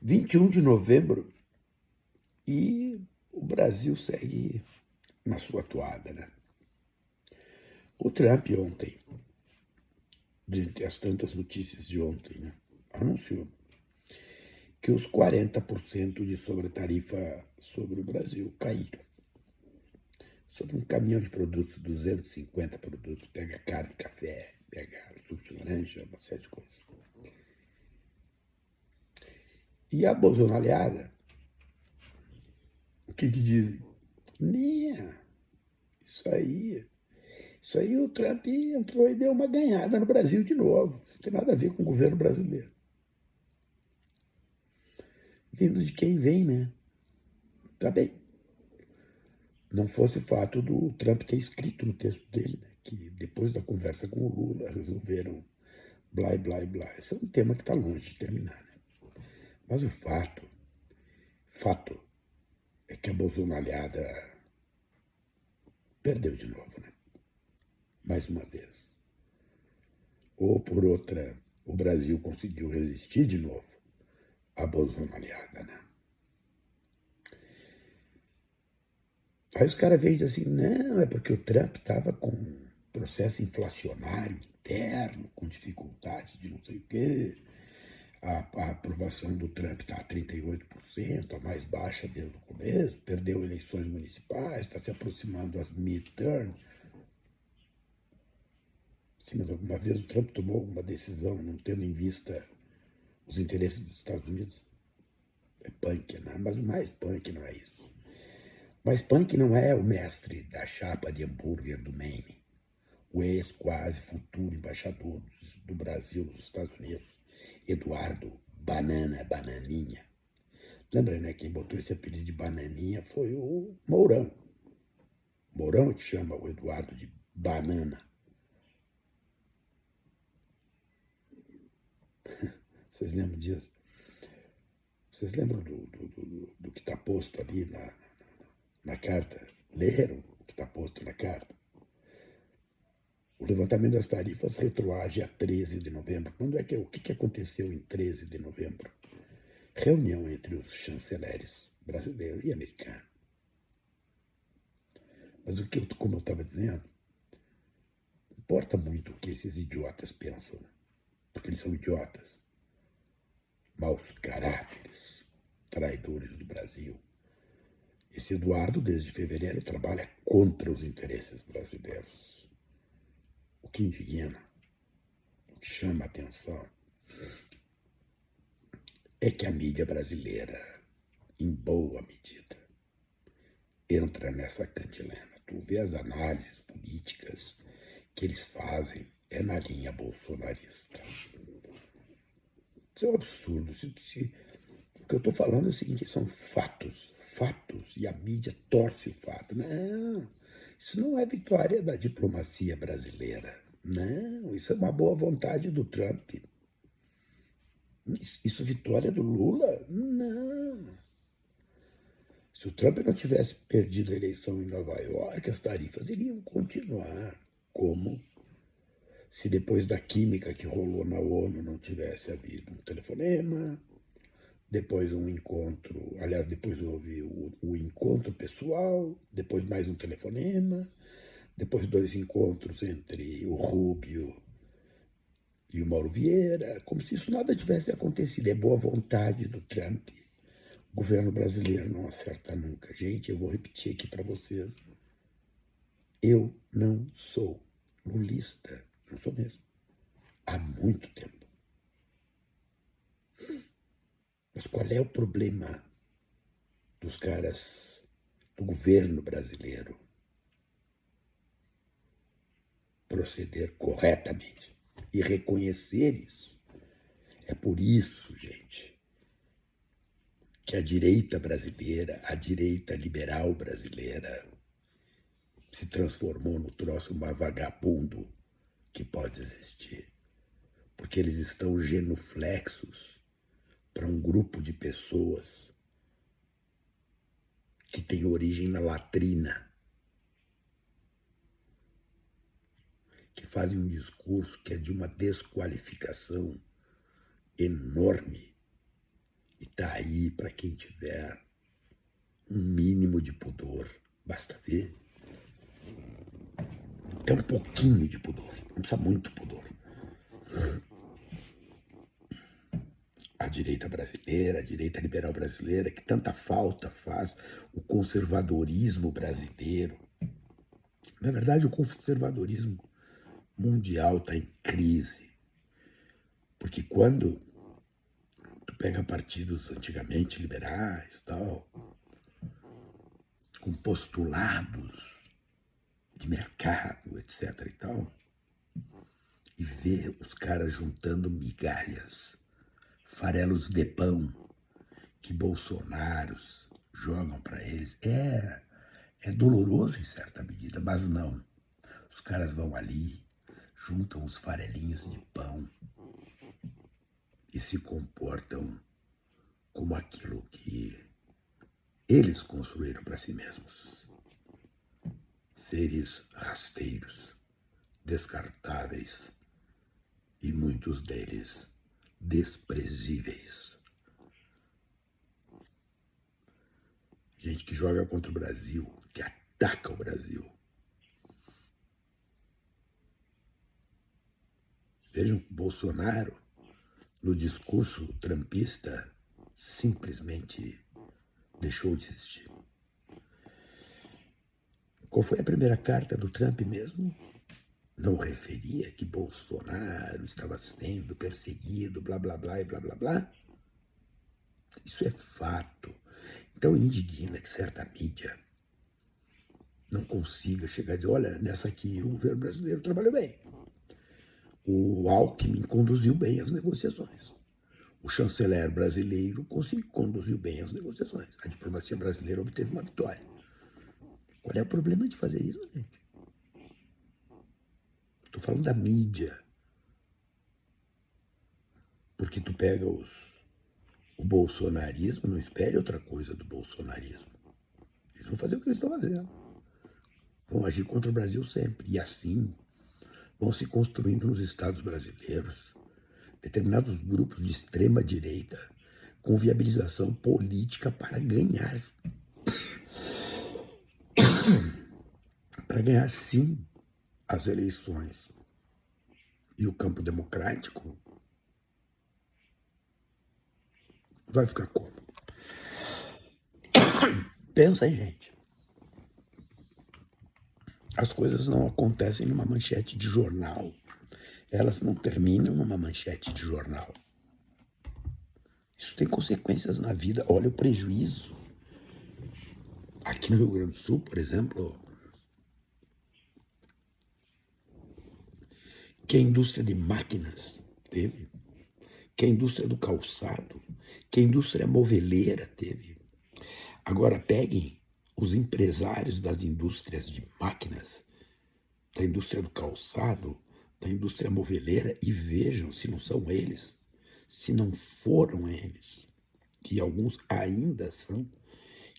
21 de novembro e o Brasil segue na sua toada, né? O Trump ontem, dentre as tantas notícias de ontem, né, anunciou que os 40% de sobretarifa sobre o Brasil caíram. Sobre um caminhão de produtos, 250 produtos, pega carne, café, pega suco de laranja, uma série de coisas. E a bolsonariada, o que dizem? Né, isso aí o Trump entrou e deu uma ganhada no Brasil de novo. Isso não tem nada a ver com o governo brasileiro. Vindo de quem vem, né? Tá bem. Não fosse o fato do Trump ter escrito no texto dele, né, que depois da conversa com o Lula resolveram blá, blá, blá. Esse é um tema que está longe de terminar, né? Mas o fato é que a bolsonariada perdeu de novo, né? Mais uma vez. Ou por outra, o Brasil conseguiu resistir de novo à bolsonariada, né? Aí os caras veem assim, não, é porque o Trump estava com um processo inflacionário interno, com dificuldade de não sei o quê. A aprovação do Trump está a 38%, a mais baixa desde o começo, perdeu eleições municipais, está se aproximando das midterm. Sim, mas alguma vez o Trump tomou alguma decisão não tendo em vista os interesses dos Estados Unidos? É punk, né? Mas o mais punk não é isso. O mais punk não é o mestre da chapa de hambúrguer do Maine, o ex-quase futuro embaixador do Brasil nos Estados Unidos, Eduardo Bananinha. Lembra, né? Quem botou esse apelido de Bananinha foi o Mourão. Mourão é que chama o Eduardo de Banana. Vocês lembram disso? Vocês lembram do que está posto ali na carta? Leram o que está posto na carta? O levantamento das tarifas retroage a 13 de novembro. O que aconteceu em 13 de novembro? Reunião entre os chanceleres brasileiro e americano. Mas como eu estava dizendo, não importa muito o que esses idiotas pensam, porque eles são idiotas, maus caráteres, traidores do Brasil. Esse Eduardo, desde fevereiro, trabalha contra os interesses brasileiros. O que indigna, o que chama a atenção, é que a mídia brasileira, em boa medida, entra nessa cantilena. Tu vê as análises políticas que eles fazem, é na linha bolsonarista. Isso é um absurdo. O que eu estou falando é o seguinte, são fatos, e a mídia torce o fato. Não, isso não é vitória da diplomacia brasileira. Não, isso é uma boa vontade do Trump. Isso é vitória do Lula? Não. Se o Trump não tivesse perdido a eleição em Nova York, as tarifas iriam continuar como se depois da química que rolou na ONU não tivesse havido um telefonema, depois um encontro, aliás, depois houve o encontro pessoal, depois mais um telefonema, depois 2 encontros entre o Rubio e o Mauro Vieira, como se isso nada tivesse acontecido. É boa vontade do Trump. O governo brasileiro não acerta nunca. Gente, eu vou repetir aqui para vocês. Eu não sou lulista, não sou mesmo. Há muito tempo. Mas qual é o problema dos caras do governo brasileiro proceder corretamente e reconhecer isso? É por isso, gente, que a direita brasileira, a direita liberal brasileira, se transformou no troço mais vagabundo que pode existir. Porque eles estão genuflexos para um grupo de pessoas que tem origem na latrina, que fazem um discurso que é de uma desqualificação enorme e está Tá aí para quem tiver um mínimo de pudor. Basta ver. É um pouquinho de pudor, não precisa muito pudor. A direita brasileira, a direita liberal brasileira, que tanta falta faz o conservadorismo brasileiro. Na verdade, o conservadorismo mundial está em crise. Porque quando tu pega partidos antigamente liberais, tal, com postulados de mercado, etc. e tal, e vê os caras juntando migalhas, farelos de pão que bolsonaros jogam para eles, é doloroso em certa medida, mas não. Os caras vão ali, juntam os farelinhos de pão e se comportam como aquilo que eles construíram para si mesmos. Seres rasteiros, descartáveis e muitos deles desprezíveis. Gente que joga contra o Brasil, que ataca o Brasil. Vejam que Bolsonaro, no discurso trumpista, simplesmente deixou de existir. Qual foi a primeira carta do Trump mesmo? Não referia que Bolsonaro estava sendo perseguido, blá, blá, blá e blá, blá, blá? Isso é fato. Então indigna que certa mídia não consiga chegar a dizer, olha, nessa aqui o governo brasileiro trabalhou bem. O Alckmin conduziu bem as negociações. O chanceler brasileiro conduziu bem as negociações. A diplomacia brasileira obteve uma vitória. Qual é o problema de fazer isso, gente? Estou falando da mídia. Porque tu pega o bolsonarismo, não espere outra coisa do bolsonarismo. Eles vão fazer o que eles estão fazendo. Vão agir contra o Brasil sempre. E assim vão se construindo nos estados brasileiros determinados grupos de extrema direita com viabilização política para ganhar sim as eleições. E o campo democrático vai ficar como? Pensa aí, gente. As coisas não acontecem numa manchete de jornal. Elas não terminam numa manchete de jornal. Isso tem consequências na vida. Olha o prejuízo. Aqui no Rio Grande do Sul, por exemplo, que a indústria de máquinas teve, que a indústria do calçado, que a indústria moveleira teve. Agora peguem os empresários das indústrias de máquinas, da indústria do calçado, da indústria moveleira e vejam se não são eles, se não foram eles, que alguns ainda são,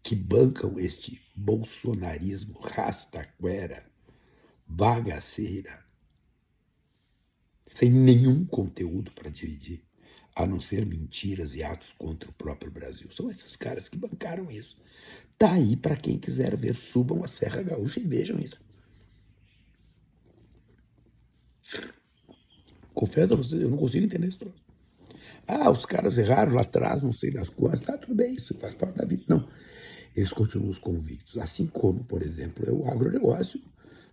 que bancam este bolsonarismo rastaquera, bagaceira, sem nenhum conteúdo para dividir, a não ser mentiras e atos contra o próprio Brasil. São esses caras que bancaram isso. Tá aí para quem quiser ver, subam a Serra Gaúcha e vejam isso. Confesso a vocês, eu não consigo entender isso troço. Ah, os caras erraram lá atrás, não sei das quantas. Tá, tudo bem, isso faz parte da vida. Não, eles continuam convictos. Assim como, por exemplo, é o agronegócio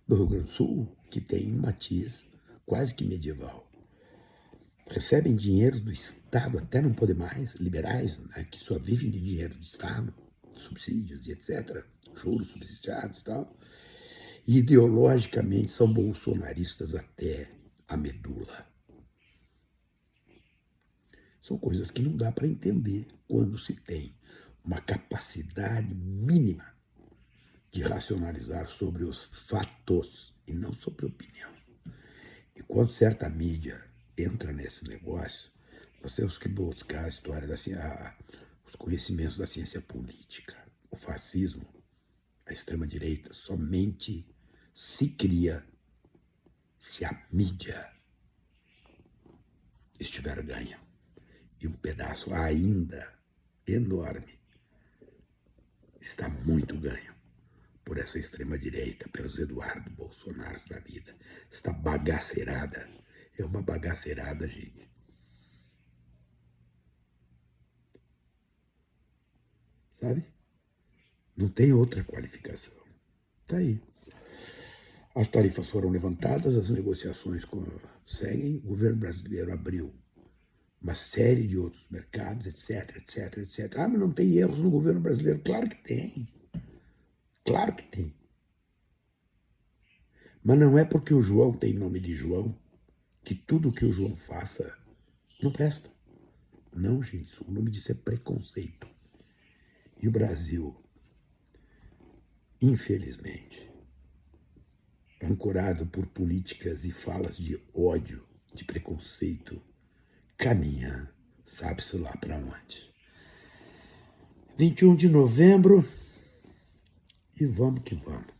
do Rio Grande do Sul, que tem um matiz quase que medieval. Recebem dinheiro do Estado até não poder mais, liberais, né, que só vivem de dinheiro do Estado, subsídios e etc., juros subsidiados e tal, e ideologicamente são bolsonaristas até a medula. São coisas que não dá para entender quando se tem uma capacidade mínima de racionalizar sobre os fatos e não sobre opinião. E quando certa mídia entra nesse negócio, nós temos que buscar a história os conhecimentos da ciência política. O fascismo, a extrema-direita, somente se cria se a mídia estiver ganha. E um pedaço ainda enorme está muito ganho por essa extrema-direita, pelos Eduardo Bolsonaro da vida. Esta bagaceirada é uma bagaceirada, gente. Sabe? Não tem outra qualificação. Está aí. As tarifas foram levantadas, as negociações seguem, o governo brasileiro abriu uma série de outros mercados, etc, etc, etc. Ah, mas não tem erros no governo brasileiro. Claro que tem. Claro que tem. Mas não é porque o João tem nome de João que tudo que o João faça não presta. Não, gente, o nome disso é preconceito. E o Brasil, infelizmente, ancorado por políticas e falas de ódio, de preconceito, caminha, sabe-se lá para onde. 21 de novembro, e vamos que vamos.